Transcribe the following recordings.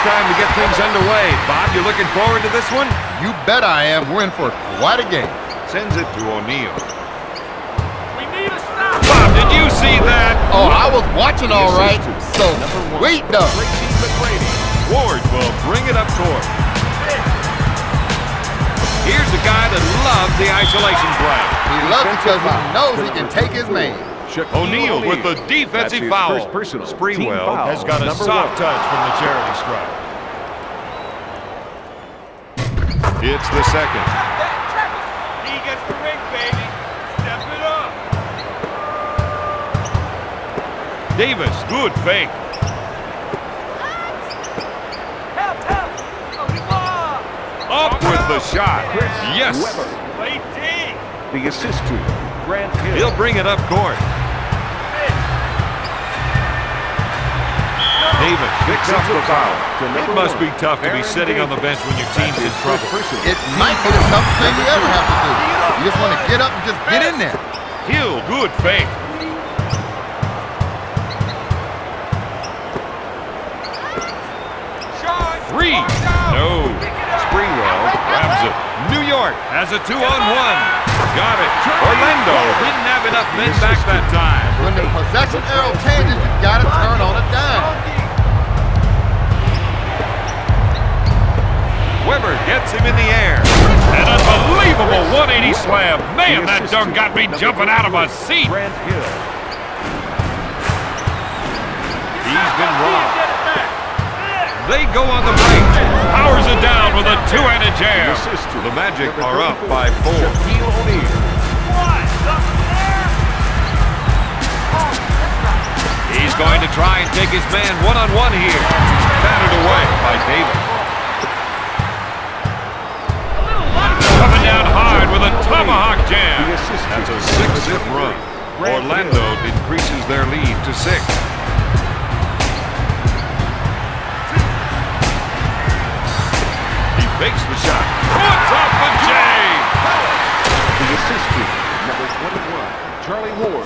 time to get things underway. Bob, you looking forward to this one? You bet I am. We're in for quite a game. Sends it to O'Neal. We need a stop. Bob, did you see that? Oh, I was watching all right. So, wait though. Ward will bring it up court. Here's a guy that loves the isolation play. He loves it because he knows he can take his man. O'Neal with the defensive foul. Sprewell has got a soft touch from the charity stripe. It's the second. He gets the ring, baby. Step it up. Davis, good fake. Help, help. Up with the shot. Yes. Play D. The assist to Grant Hill. He'll bring it up court. Davis picks up the foul. It must be tough to be sitting on the bench when your team's in trouble. It might be the toughest thing you ever have to do. You just want to get up and just get in there. Hill, good fake. Three. No. Sprewell grabs it. New York has a 2-on-1. Got it. Orlando didn't have enough men back that time. When the possession arrow changes, you got to turn on a dime. Weber gets him in the air. An unbelievable 180 slam. Man, that dunk got me jumping out of my seat. He's been robbed. They go on the break. Powers it down with a two-handed jam. The Magic are up by 4. He's going to try and take his man one-on-one here. Batted away by Davis. Coming down hard with a tomahawk jam. That's a 6-zip run. Orlando increases their lead to 6. Makes the shot. Puts off the J. The assist to number 21, Charlie Ward.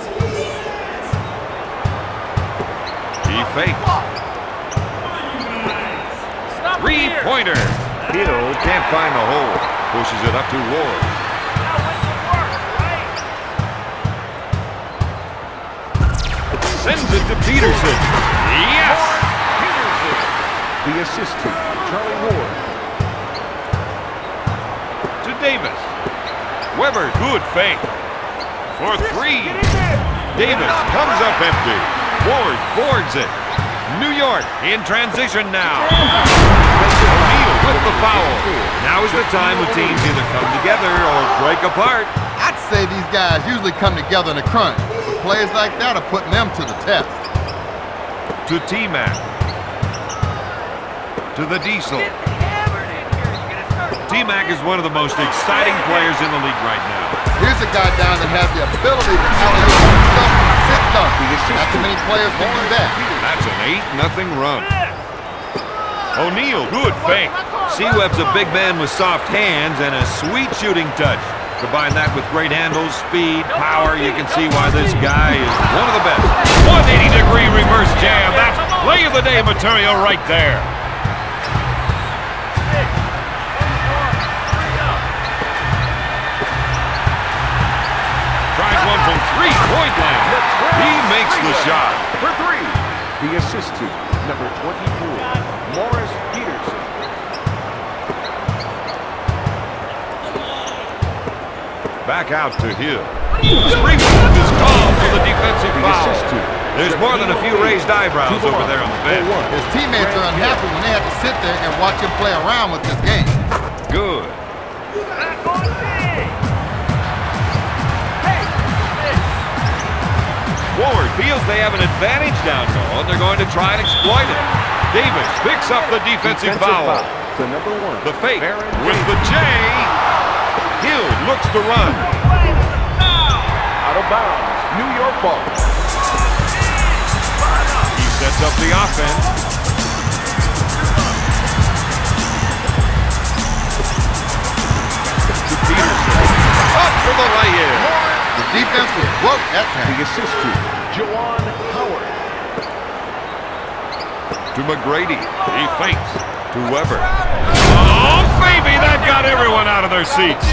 He fakes. Three-pointer. Hill can't find the hole. Pushes it up to Ward. Sends it to Peterson. Yes! Peterson. The assist to Charlie Ward. Davis. Weber, good fake. For 3. Davis comes up empty. Ward boards it. New York in transition now. O'Neal with the foul. Now is the time when teams either come together or break apart. I'd say these guys usually come together in a crunch, but plays like that are putting them to the test. To T-Mac. To the Diesel. T-Mac is one of the most exciting players in the league right now. Here's a guy down that has the ability to alley-oop himself and sit dunk. Not too many players can do that. That's an 8-0 run. O'Neal, good fake. Seaweb's a big man with soft hands and a sweet shooting touch. Combine that with great handles, speed, power, you can see why this guy is one of the best. 180-degree reverse jam. That's play of the day material right there. One from three-point land. He makes the shot. For 3. The assist to number 24, Morris Peterson. Back out to Hill. Springfield is called for the defensive foul. There's more than a few raised eyebrows over there on the bench. His teammates are unhappy when they have to sit there and watch him play around with this game. Good. Ward feels they have an advantage down low, and they're going to try and exploit it. Davis picks up the defensive foul. To number 1. The fake with the J. Hill looks to run. Out of bounds. New York ball. He sets up the offense. To Peterson. Up for the lay-in. The defense was broke that time. The assist to Juwan Howard. To McGrady. He fakes. To Weber. Oh, baby, that got everyone out of their seats.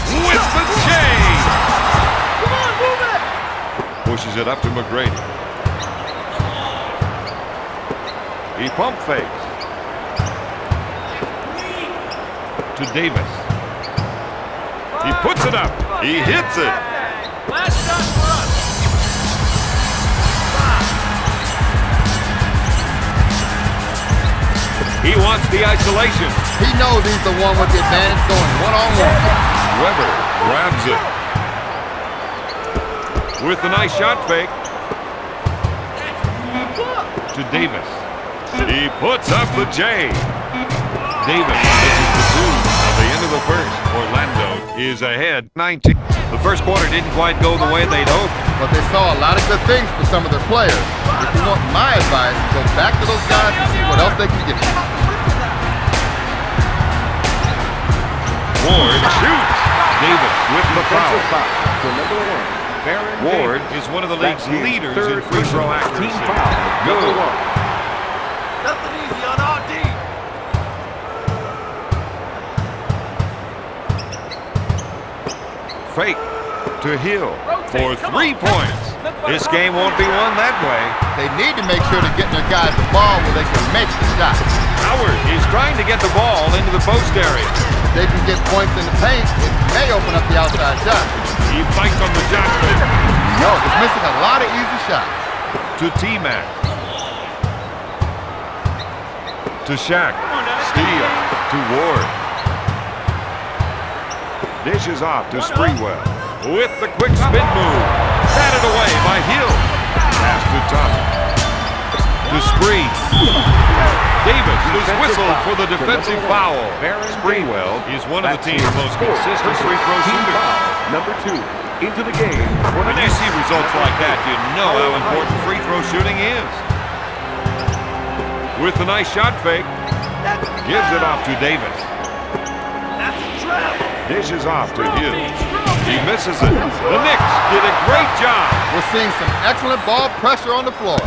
With the J. Come on, move it! Pushes it up to McGrady. He pump fakes. To Davis. He puts it up. He hits it. Last shot for us. He wants the isolation. He knows he's the one with the advantage going one-on-one. Weber grabs it. With a nice shot fake. To Davis. He puts up the J. Davis misses the two. At the end of the first, Orlando is ahead 19. The first quarter didn't quite go the way they'd hoped. But they saw a lot of good things for some of their players. If you want my advice, go back to those guys and see what else they can get you. Ward shoots. Davis with the foul. For number 1, Baron Ward Davis. is one of the league's That's his leaders in third free throw personal accuracy. team foul. Number 1. Nothing easy on RD. Fake to Hill for 3 points. This game won't be won that way. They need to make sure to get their guys the ball where they can make the shot. Howard is trying to get the ball into the post area. If they can get points in the paint, it may open up the outside shot. He fights on the shot fake. No, it's missing a lot of easy shots. To T-Mac. To Shaq. Steal. To Ward. Dishes off to Sprewell. With the quick spin move. Batted away by Hill. Pass to Thomas. To Spree. Davis is whistled for the defensive foul. Sprewell is one of the team's most consistent free throw shooters. Number 2 into the game. When you see results like that, you know how important free throw shooting is. With a nice shot fake, gives it off to Davis. That's a trap. Dishes off to Hill. He misses it. The Knicks did a great job. We're seeing some excellent ball pressure on the floor.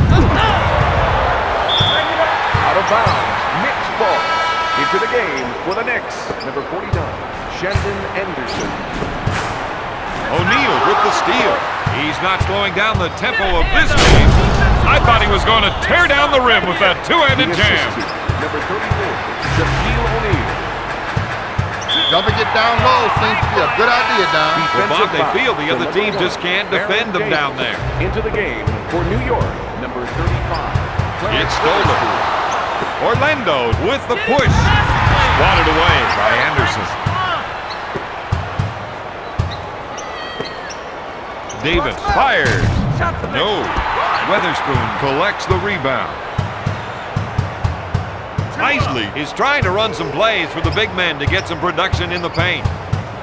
Out of bounds. Knicks ball. Into the game for the Knicks. Number 49, Shandon Anderson. O'Neal with the steal. He's not slowing down the tempo of this game. I thought he was going to tear down the rim with that two-handed jam. Number 34, Shaquille O'Neal. Dumping it down low seems to be a good idea, Don. Well, Bob, they feel the other team just can't defend them down there. Into the game for New York, number 35. It's stolen. Orlando with the push. Swatted away by Anderson. Davis fires. No. Weatherspoon collects the rebound. Isley is trying to run some plays for the big men to get some production in the paint.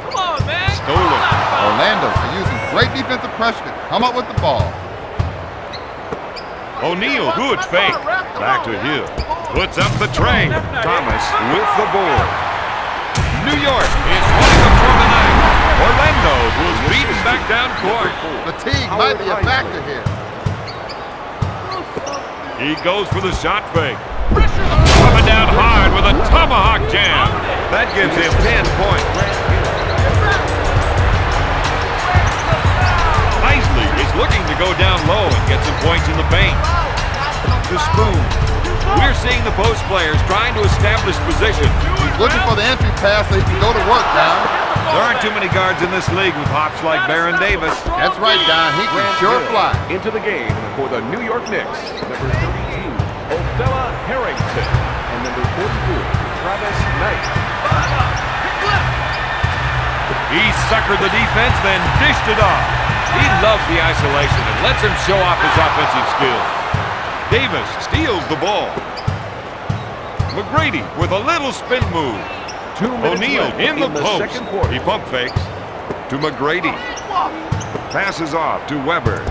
Come on, man. Stolen. Orlando are using great defensive pressure to come up with the ball. O'Neal, good fake. Back to Hill. Puts up the tray. Thomas with the board. New York is winning up for the night. Orlando was beaten back down court. Fatigue might be a factor here. He goes for the shot fake. Coming down hard with a tomahawk jam. That gives him 10 points. Isley is looking to go down low and get some points in the paint. To Spoon. We're seeing the post players trying to establish position. He's looking for the entry pass so he can go to work, Don. There aren't too many guards in this league with hops like Baron Davis. That's right, Don. He can sure fly. Into the game for the New York Knicks, number 32, Othella Harrington, and number 44, Travis Knight. He suckered the defense, then dished it off. He loves the isolation and lets him show off his offensive skills. Davis steals the ball. McGrady with a little spin move. 2 minutes O'Neal left in the post. second quarter. He pump fakes to McGrady. Passes off to Weber.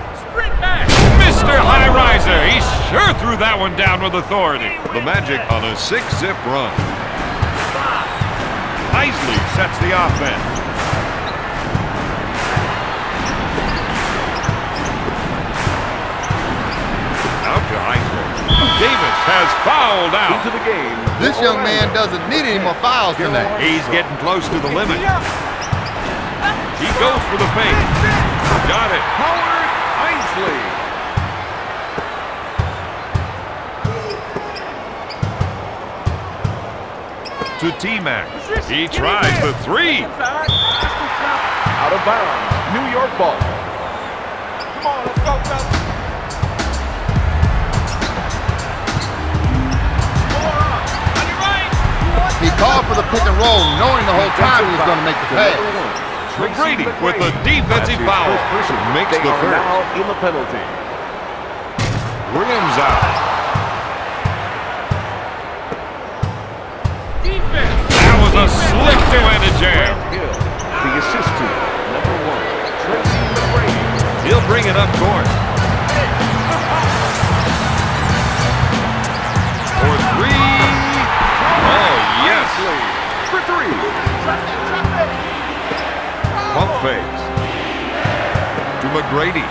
Mr. High Riser, he sure threw that one down with authority. The Magic on a 6-zip run. Isley sets the offense. Davis has fouled out. Into the game. This young man doesn't need any more fouls tonight. He's getting close to the limit. He goes for the fake. Got it. Howard Ainsley. To T-Mac. He tries the three. Out of bounds. New York ball. Come on, let's go, fellas. He called for the pick and roll, knowing the whole time he was going to make the pass. McGrady with a defensive foul. Makes They the are first. now in the penalty. Rims out. That was a slick two-handed jam. Hill, the assist to number 1, Tracy McGrady. He'll bring it up court. For three. Oh, yes. For 3. Pump fakes. To McGrady.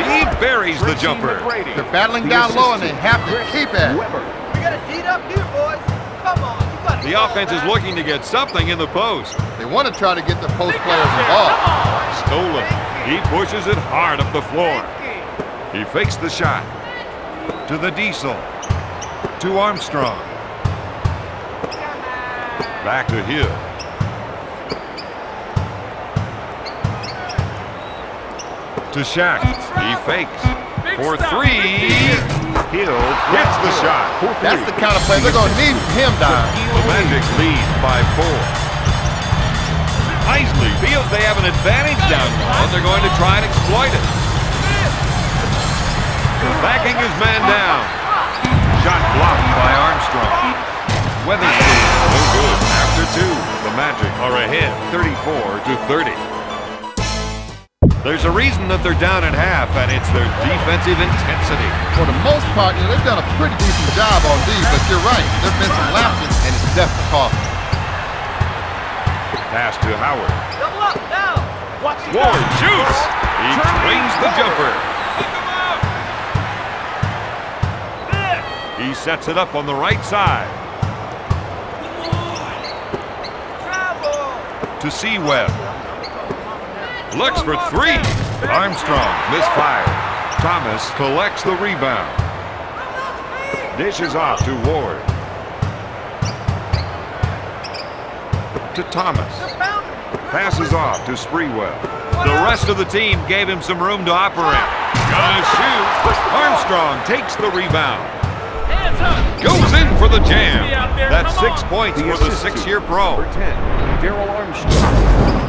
He buries the jumper. They're battling down low, and they have to keep it. We got a deed up here, boys. Come on, you got The offense is looking to get something in the post. They want to try to get the post players involved. Stolen. He pushes it hard up the floor. He fakes the shot. To the Diesel. To Armstrong. Back to Hill. To Shaq. He fakes. For three. Hill gets the shot. That's the kind of play they're going to need from him, Don. The Magic lead by 4. Isley feels they have an advantage down low. They're going to try and exploit it. Backing his man down. Shot blocked by Armstrong. Weatherspoon, no good. After 2, the Magic are ahead 34-30. There's a reason that they're down at half, and it's their defensive intensity. For the most part, they've done a pretty decent job on D, but you're right. There have been some lapses, and it's definitely costly. Pass to Howard. Double up now. Watch it. Ward shoots. He trains the jumper. He sets it up on the right side. To Seaweb. Looks for 3. Armstrong misfired. Thomas collects the rebound. Dishes off to Ward. To Thomas. Passes off to Sprewell. The rest of the team gave him some room to operate. Gonna shoot. Armstrong takes the rebound. Goes in for the jam. That's 6 points for the 6-year pro. Number 10, Darryl Armstrong.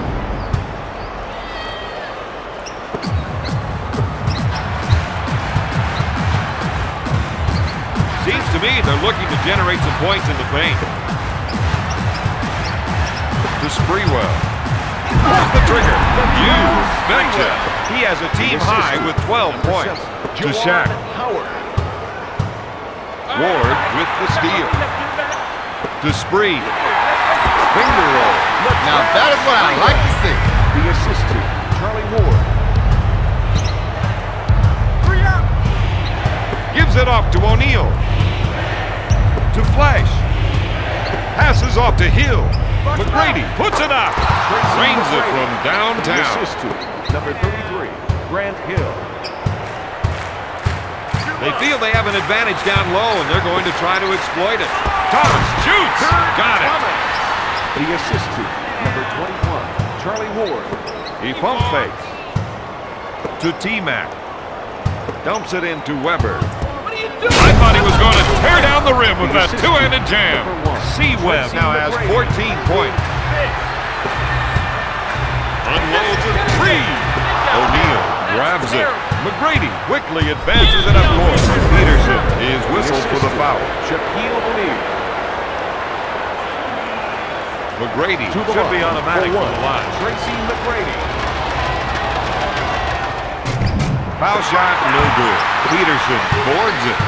Seems to me they're looking to generate some points in the paint. To Sprewell. Pulls the trigger. You betcha. He has a team high with 12 points. To Shaq. Ward with the steal. To Spree. Finger roll. Now that is what I like to see. The assist to Charlie Ward. Gives it off to O'Neal. To Flash. Passes off to Hill. McGrady puts it up. Drains it from The downtown. assist to number 33, Grant Hill. They feel they have an advantage down low, and they're going to try to exploit it. Thomas shoots. Got it. The assist to number 21, Charlie Ward. He pump fakes. To T-Mac. Dumps it into Weber. I thought he was going to tear down the rim with that two-handed jam. C-Web now has 14 points. Unloads a 3. O'Neal grabs it. McGrady quickly advances it up court. Peterson is whistled for the foul. Shaquille O'Neal. McGrady should be automatic from the line. Tracy McGrady. Foul shot, no good. Peterson boards it.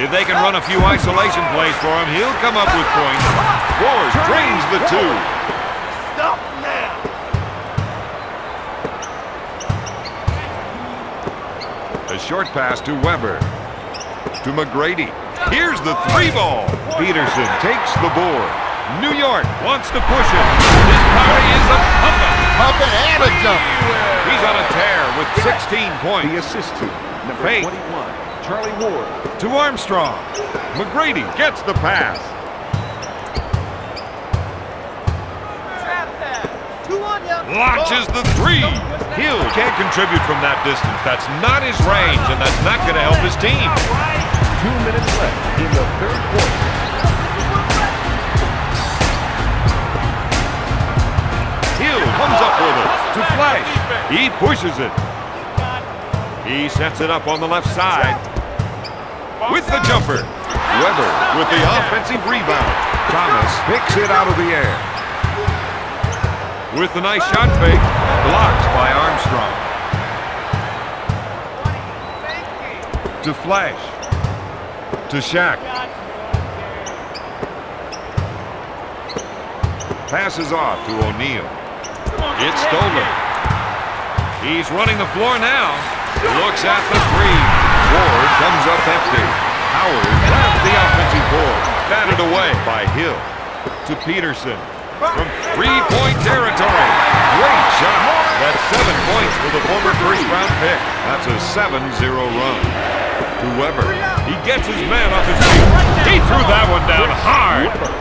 If they can run a few isolation plays for him, he'll come up with points. Ward drains the 2. Stop now. short pass to Weber. To McGrady. Here's the 3-ball. Peterson takes the board. New York wants to push it. This party is a pumping. Pumping and a jump. He's on a tear with 16 points. The assist to number Fake. 21, Charlie Ward. To Armstrong. McGrady gets the pass. Launches the 3. Hill can't contribute from that distance. That's not his range, and that's not going to help his team. 2 minutes left in the third quarter. Hill comes up with it to Flash. He pushes it. He sets it up on the left side with the jumper. Weber with the offensive rebound. Thomas picks it out of the air. With the nice shot fake, blocked by Armstrong. To Flash. To Shaq. Passes off to O'Neal. It's stolen. He's running the floor now. Looks at the 3. Ward comes up empty. Howard grabs the offensive board. Batted away by Hill. To Peterson. From 3-point territory. Great shot. That's 7 points for the former first-round pick. That's a 7-0 run. To Weber. He gets his man off his feet. He threw that one down hard. Weber.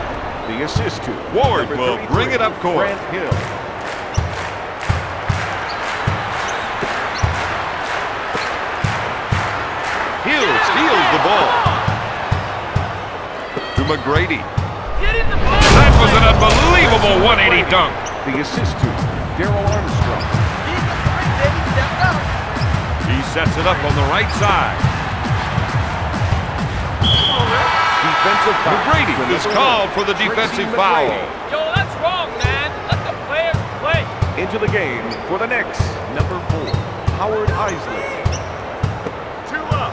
The assist to Ward will bring it up court. Grant Hill. Hill steals the ball. To McGrady. That was an unbelievable 180 dunk. The assist to Darryl Armstrong. He sets it up on the right side. Defensive foul. McGrady is called for the defensive foul. Yo, that's wrong, man. Let the players play. Into the game for the Knicks, number 4, Howard Isley. 2 up.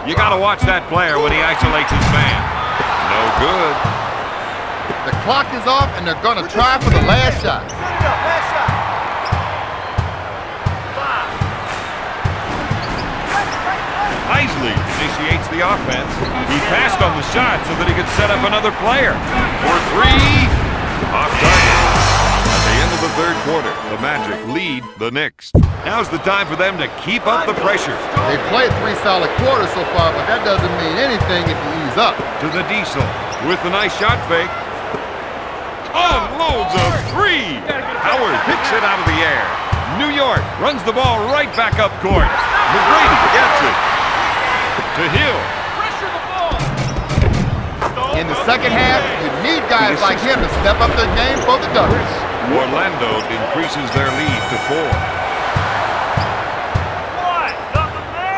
You got to watch that player when he isolates his man. No good. The clock is off, and they're going to try for the last shot. Last shot. 5. Isley initiates the offense. He passed on the shot so that he could set up another player. For 3. Off target. At the end of the third quarter, the Magic lead the Knicks. Now's the time for them to keep up the pressure. They've played 3 solid quarters so far, but that doesn't mean anything if you ease up. To the Diesel with the nice shot fake. Unloads a 3. Howard picks it out of the air. New York runs the ball right back up court. McGrady gets it. To Hill. Pressure the ball. In the second half, you need guys like him to step up their game for the Ducks. Orlando increases their lead to 4.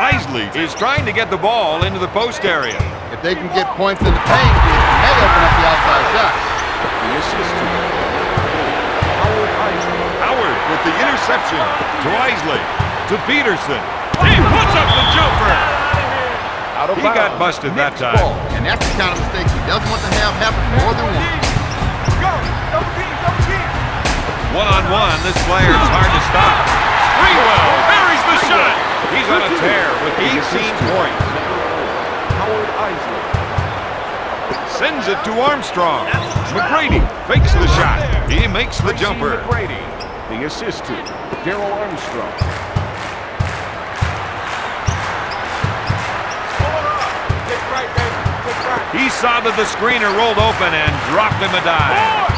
Isley is trying to get the ball into the post area. If they can get points in the paint, it may open up the outside shot. The assist to Howard Isley. Howard with the interception to Isley. To Peterson. He puts up the jumper. Out of He got bounds. busted that Knicks time. ball. And that's the kind of mistake he doesn't want to have happen more than once. Go. Double team. Double team. One-on-one, this player is hard to stop. Sprewell buries the shot. He's on a tear with 18 points. Howard Isley. Sends it to Armstrong. McGrady fakes the shot. He makes the jumper. McGrady. The assist to Darryl Armstrong. He saw that the screener rolled open and dropped him a dive.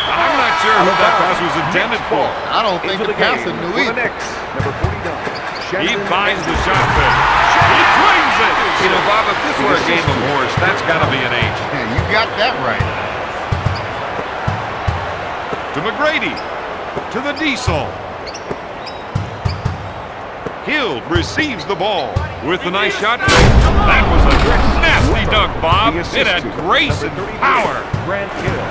I'm not sure who that pass was intended for. I don't think the passer knew for the either. Knicks, number 49. He finds the shot fit. He swings it. You know, Bob, if this were a game of horse, that's got to be an H. Yeah, you got that right. To McGrady. To the Diesel. Hill receives the ball with a nice shot. That was a nasty dunk, Bob. It had grace and power. Grant Hill.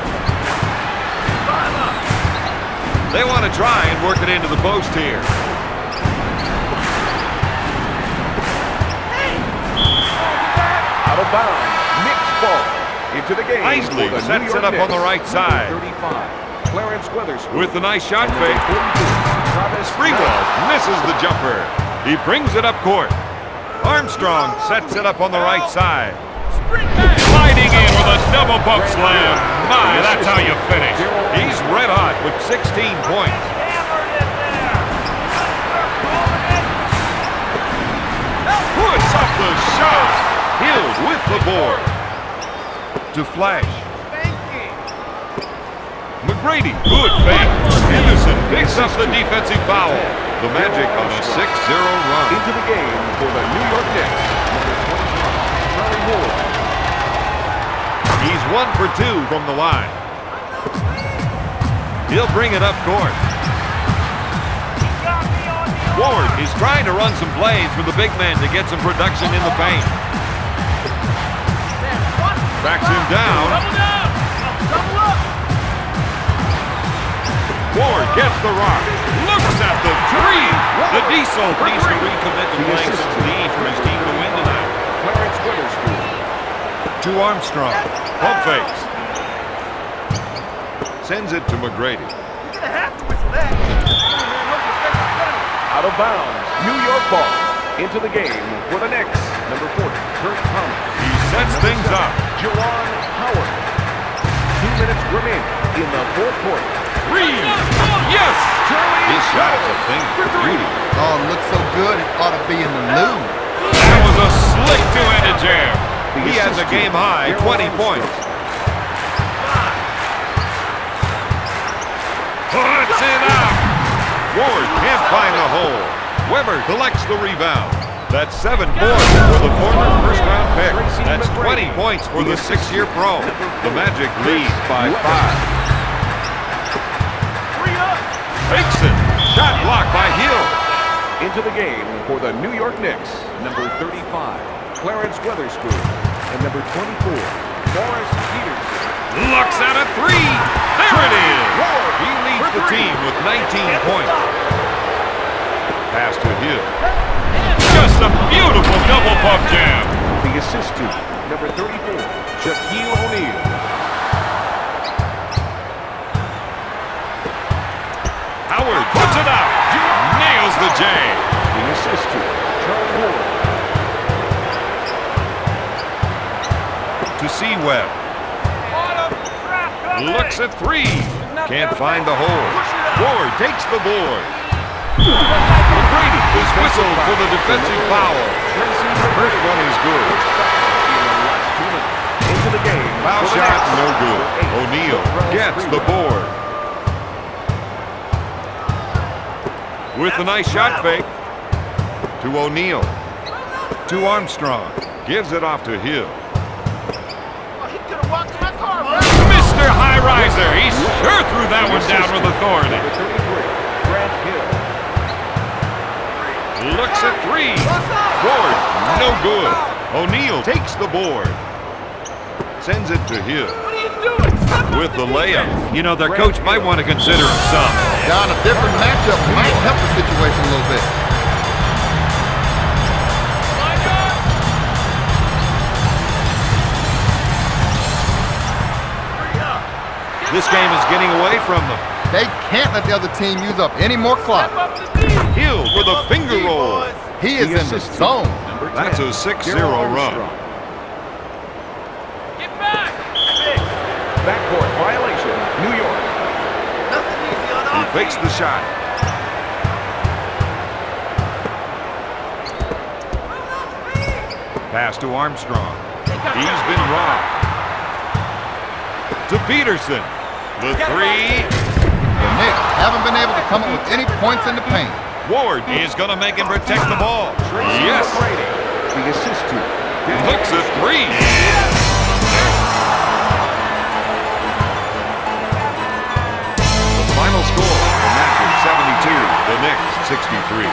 They want to try and work it into the post here. Out of bounds. Knicks ball. Into the game. Isley for the sets New it up York on the right Knicks, side. number 35. Clarence Weatherspoon. With the nice shot And number fake. 42, Sprewell misses the jumper. He brings it up court. Armstrong sets it up on the right side. Sliding in with a double pump slam. My, that's how you finish. He's red hot with 16 points. Puts up the shot. Hill with the board. To Flash. McGrady, good fake. Henderson picks up the defensive foul. The Magic on a 6-0 run. Into the game for the New York Knicks. Number 25, Ward. He's 1 for 2 from the line. He'll bring it up court. Ward is trying to run some plays for the big man to get some production in the paint. Backs him down. Ward gets the rock. Looks at the three. The Diesel needs to recommit to playing some D for his team to win tonight. To Armstrong. Pump fakes. Sends it to McGrady. Out of bounds. New York ball. Into the game for the Knicks. Number 40, Kurt Thomas. He sets things up. Juwan Howard. 2 minutes remaining in the fourth quarter. Three. Yes. His shot is a thing for beauty. Oh, looks so good. He ought to be in the mood. That was a slick two-handed jam. He has a game-high 20 points. Puts it out. Ward can't find the hole. Weber collects the rebound. That's 7 points for the former first-round pick. That's 20 points for the 6-year pro. The Magic lead by 5. Fakes it. Shot blocked by Hill. Into the game for the New York Knicks. Number 35, Clarence Weatherspoon. And number 24, Morris Peterson. Looks at a three. There it is. He leads the team with 19 points. Pass to Hill. Just a beautiful double pump jam. The assist to number 34, Shaquille O'Neal. Howard puts it out. Nails the J. The assist to Charles Ward. To C-Web. Looks at three. Can't find the hole. Ward takes the board. McGrady is whistled for the defensive foul. First one is good. Into the game. Foul shot, no good. O'Neal gets the board. With a nice shot fake. To O'Neal. To Armstrong. Gives it off to Hill. Mr. High Riser. He sure threw that one down with authority. Looks at three. Board. No good. O'Neal takes the board. Sends it to Hill. With the layup. You know, their coach might want to consider him some. John, a different matchup might help the situation a little bit. This game is getting away from them. They can't let the other team use up any more clock. Hill with a finger roll. He is in the zone. That's a 6-0 run. Get back! Backcourt violation, New York. Nothing easy on He fakes the shot. Pass to Armstrong. He's been robbed. To Peterson. The three. The Knicks haven't been able to come up with any points in the paint. Ward is going to make him protect the ball. Yes. The assist to. Looks at three. The final score, the Magic 72, the Knicks 63.